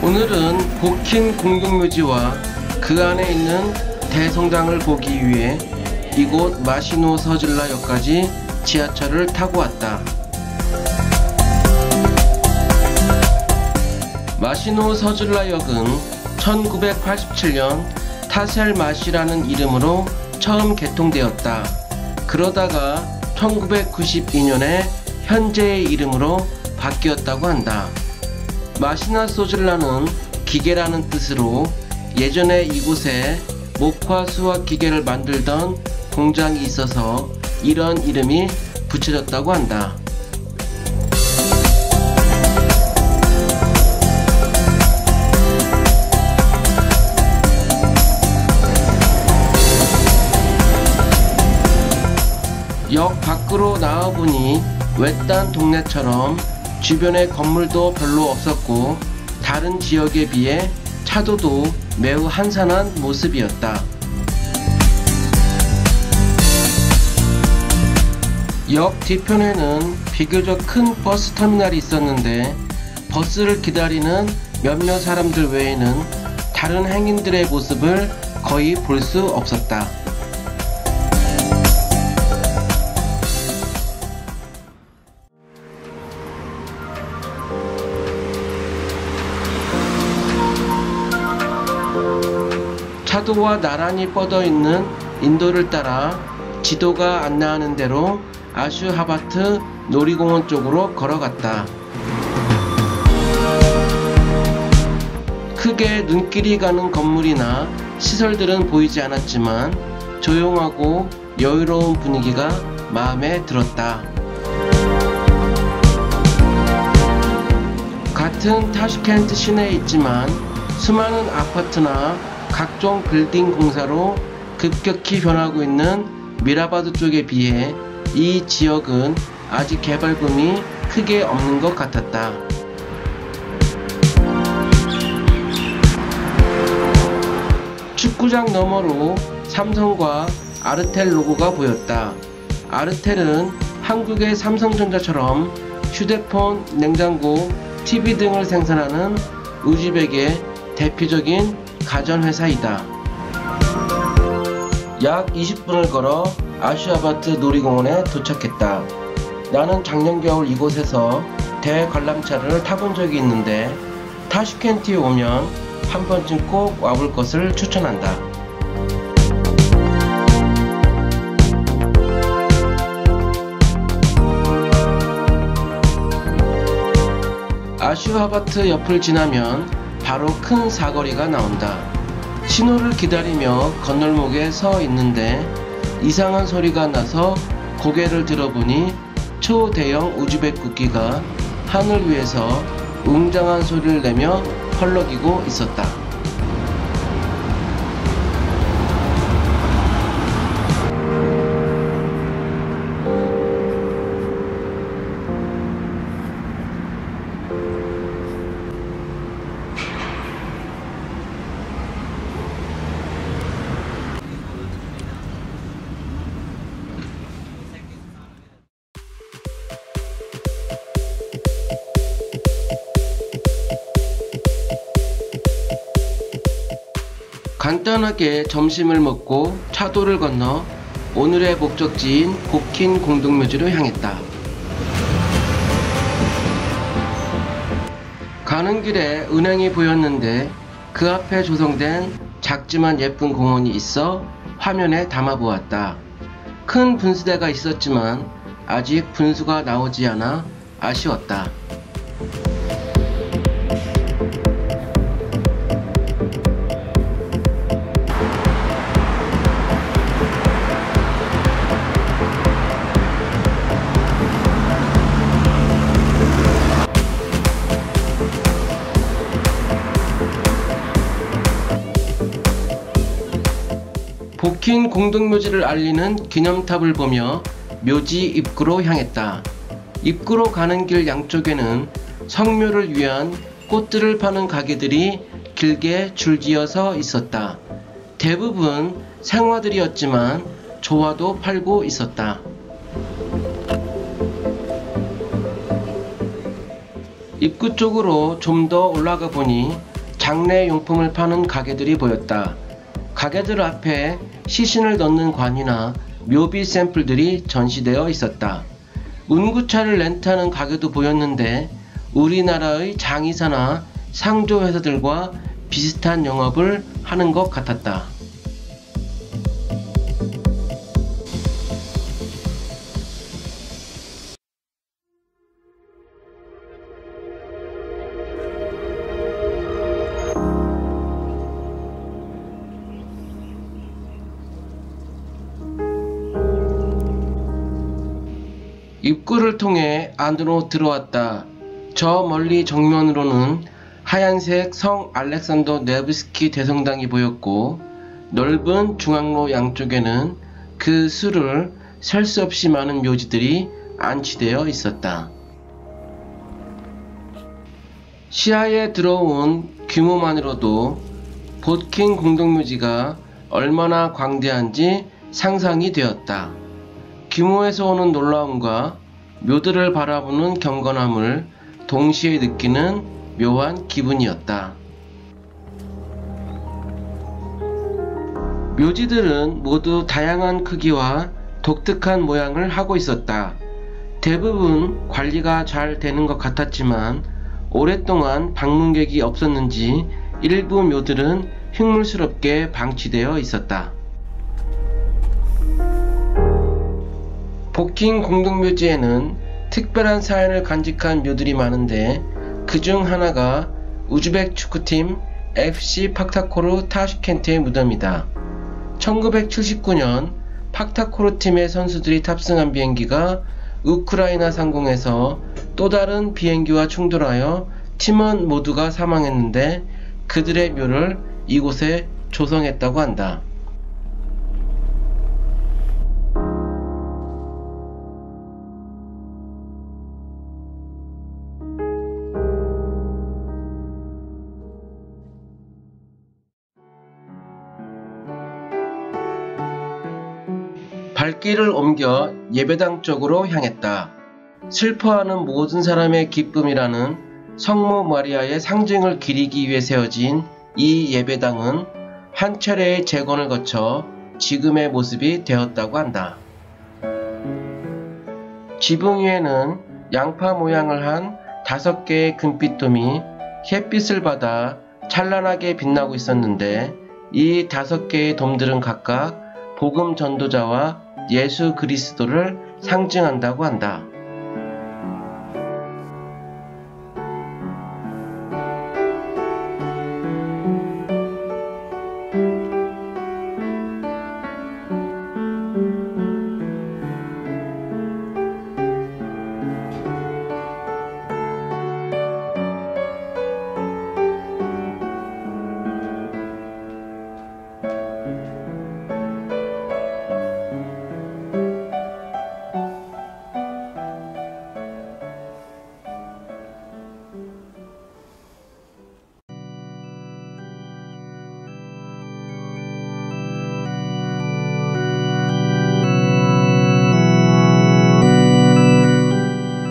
오늘은 복힌 공동묘지와 그 안에 있는 대성당을 보기 위해 이곳 마시노 서질라역까지 지하철을 타고 왔다. 마시노 서질라역은 1987년 타셀마시라는 이름으로 처음 개통되었다. 그러다가 1992년에 현재의 이름으로 바뀌었다고 한다. 마시나 소질라는 기계라는 뜻으로 예전에 이곳에 목화 수확 기계를 만들던 공장이 있어서 이런 이름이 붙여졌다고 한다. 역 밖으로 나와보니 외딴 동네처럼 주변에 건물도 별로 없었고 다른 지역에 비해 차도도 매우 한산한 모습이었다. 역 뒤편에는 비교적 큰 버스 터미널이 있었는데 버스를 기다리는 몇몇 사람들 외에는 다른 행인들의 모습을 거의 볼 수 없었다. 차도와 나란히 뻗어있는 인도를 따라 지도가 안내하는 대로 아슈하바트 놀이공원 쪽으로 걸어갔다. 크게 눈길이 가는 건물이나 시설들은 보이지 않았지만 조용하고 여유로운 분위기가 마음에 들었다. 같은 타슈켄트 시내에 있지만 수많은 아파트나 각종 빌딩 공사로 급격히 변하고 있는 미라바드 쪽에 비해 이 지역은 아직 개발금이 크게 없는 것 같았다. 축구장 너머로 삼성과 아르텔 로고가 보였다. 아르텔은 한국의 삼성전자처럼 휴대폰, 냉장고, TV 등을 생산하는 우즈벡의 대표적인 가전회사이다. 약 20분을 걸어 아슈하바트 놀이공원에 도착했다. 나는 작년 겨울 이곳에서 대관람차를 타본 적이 있는데 타슈켄트에 오면 한 번쯤 꼭 와볼 것을 추천한다. 아슈하바트 옆을 지나면 바로 큰 사거리가 나온다. 신호를 기다리며 건널목에 서 있는데 이상한 소리가 나서 고개를 들어보니 초대형 우즈벡 국기가 하늘 위에서 웅장한 소리를 내며 펄럭이고 있었다. 간단하게 점심을 먹고 차도를 건너 오늘의 목적지인 복힌 공동묘지로 향했다. 가는 길에 은행이 보였는데 그 앞에 조성된 작지만 예쁜 공원이 있어 화면에 담아보았다. 큰 분수대가 있었지만 아직 분수가 나오지 않아 아쉬웠다. 복힌 공동묘지를 알리는 기념탑을 보며 묘지 입구로 향했다. 입구로 가는 길 양쪽에는 성묘를 위한 꽃들을 파는 가게들이 길게 줄지어서 있었다. 대부분 생화들이었지만 조화도 팔고 있었다. 입구 쪽으로 좀 더 올라가 보니 장례용품을 파는 가게들이 보였다. 가게들 앞에 시신을 넣는 관이나 묘비 샘플들이 전시되어 있었다. 운구차를 렌트하는 가게도 보였는데 우리나라의 장의사나 상조회사들과 비슷한 영업을 하는 것 같았다. 입구를 통해 안으로 들어왔다. 저 멀리 정면으로는 하얀색 성 알렉산더 네브스키 대성당이 보였고 넓은 중앙로 양쪽에는 그 수를 셀 수 없이 많은 묘지들이 안치되어 있었다. 시야에 들어온 규모만으로도 보킹 공동묘지가 얼마나 광대한지 상상이 되었다. 규모에서 오는 놀라움과 묘들을 바라보는 경건함을 동시에 느끼는 묘한 기분이었다. 묘지들은 모두 다양한 크기와 독특한 모양을 하고 있었다. 대부분 관리가 잘 되는 것 같았지만 오랫동안 방문객이 없었는지 일부 묘들은 흉물스럽게 방치되어 있었다. 보킹 공동묘지에는 특별한 사연을 간직한 묘들이 많은데 그중 하나가 우즈벡 축구팀 FC 팍타코르 타슈켄트의 무덤이다. 1979년 팍타코르 팀의 선수들이 탑승한 비행기가 우크라이나 상공에서 또 다른 비행기와 충돌하여 팀원 모두가 사망했는데 그들의 묘를 이곳에 조성했다고 한다. 발길을 옮겨 예배당 쪽으로 향했다. 슬퍼하는 모든 사람의 기쁨이라는 성모 마리아의 상징을 기리기 위해 세워진 이 예배당은 한 차례의 재건을 거쳐 지금의 모습이 되었다고 한다. 지붕 위에는 양파 모양을 한 5개의 금빛돔이 햇빛을 받아 찬란하게 빛나고 있었는데 이 5개의 돔들은 각각 복음 전도자와 예수 그리스도를 상징한다고 한다.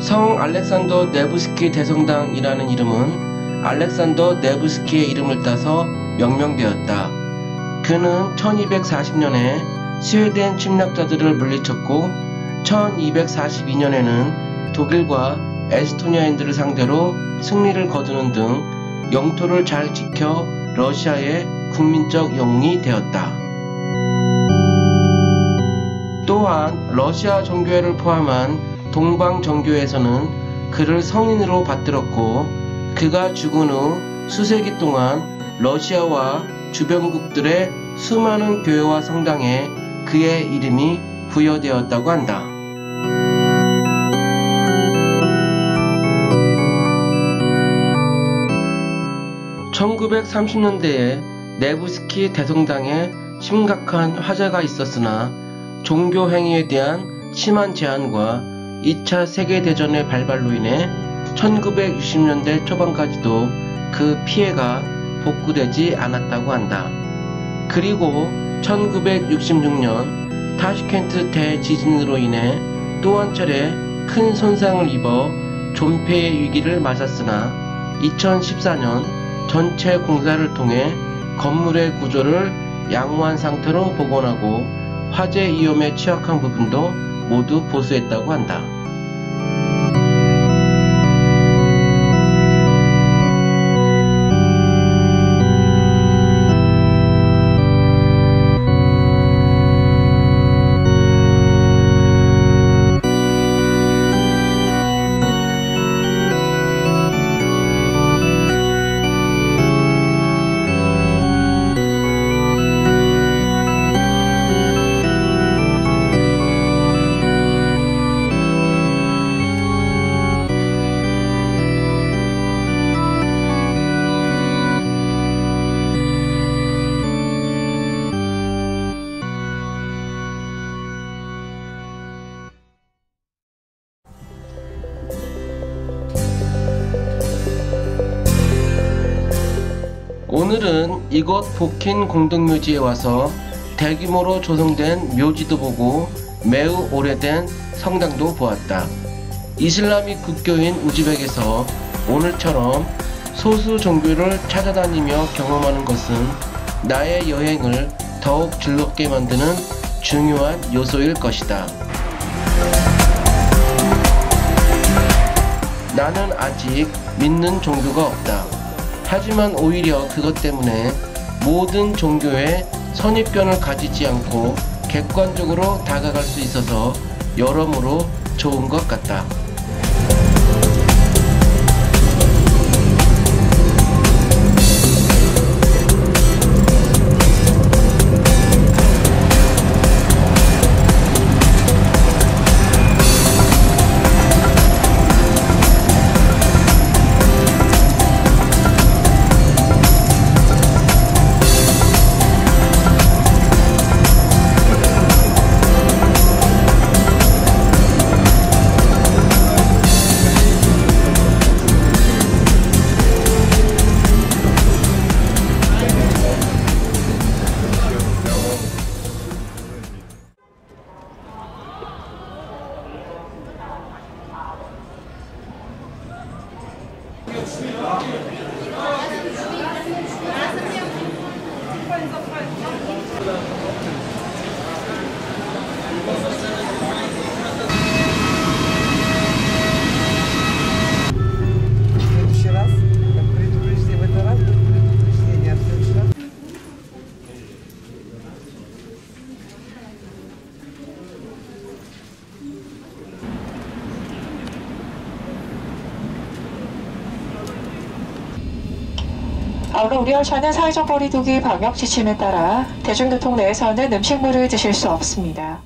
성 알렉산더 네브스키 대성당이라는 이름은 알렉산더 네브스키의 이름을 따서 명명되었다. 그는 1240년에 스웨덴 침략자들을 물리쳤고 1242년에는 독일과 에스토니아인들을 상대로 승리를 거두는 등 영토를 잘 지켜 러시아의 국민적 영웅이 되었다. 또한 러시아 정교회를 포함한 동방 정교회에서는 그를 성인으로 받들었고 그가 죽은 후 수세기 동안 러시아와 주변국들의 수많은 교회와 성당에 그의 이름이 부여되었다고 한다. (1930년대에) 네브스키 대성당에 심각한 화재가 있었으나 종교 행위에 대한 심한 제한과 2차 세계대전의 발발로 인해 1960년대 초반까지도 그 피해가 복구되지 않았다고 한다. 그리고 1966년 타슈켄트 대지진으로 인해 또 한 차례 큰 손상을 입어 존폐의 위기를 맞았으나 2014년 전체 공사를 통해 건물의 구조를 양호한 상태로 복원하고 화재 위험에 취약한 부분도 모두 보수했다고 한다. 오늘은 이곳 복힌 공동묘지에 와서 대규모로 조성된 묘지도 보고 매우 오래된 성당도 보았다. 이슬람이 국교인 우즈벡에서 오늘처럼 소수 종교를 찾아다니며 경험하는 것은 나의 여행을 더욱 즐겁게 만드는 중요한 요소일 것이다. 나는 아직 믿는 종교가 없다. 하지만 오히려 그것 때문에 모든 종교에 선입견을 가지지 않고 객관적으로 다가갈 수 있어서 여러모로 좋은 것 같다. 아울러 우리 열차는 사회적 거리두기 방역 지침에 따라 대중교통 내에서는 음식물을 드실 수 없습니다.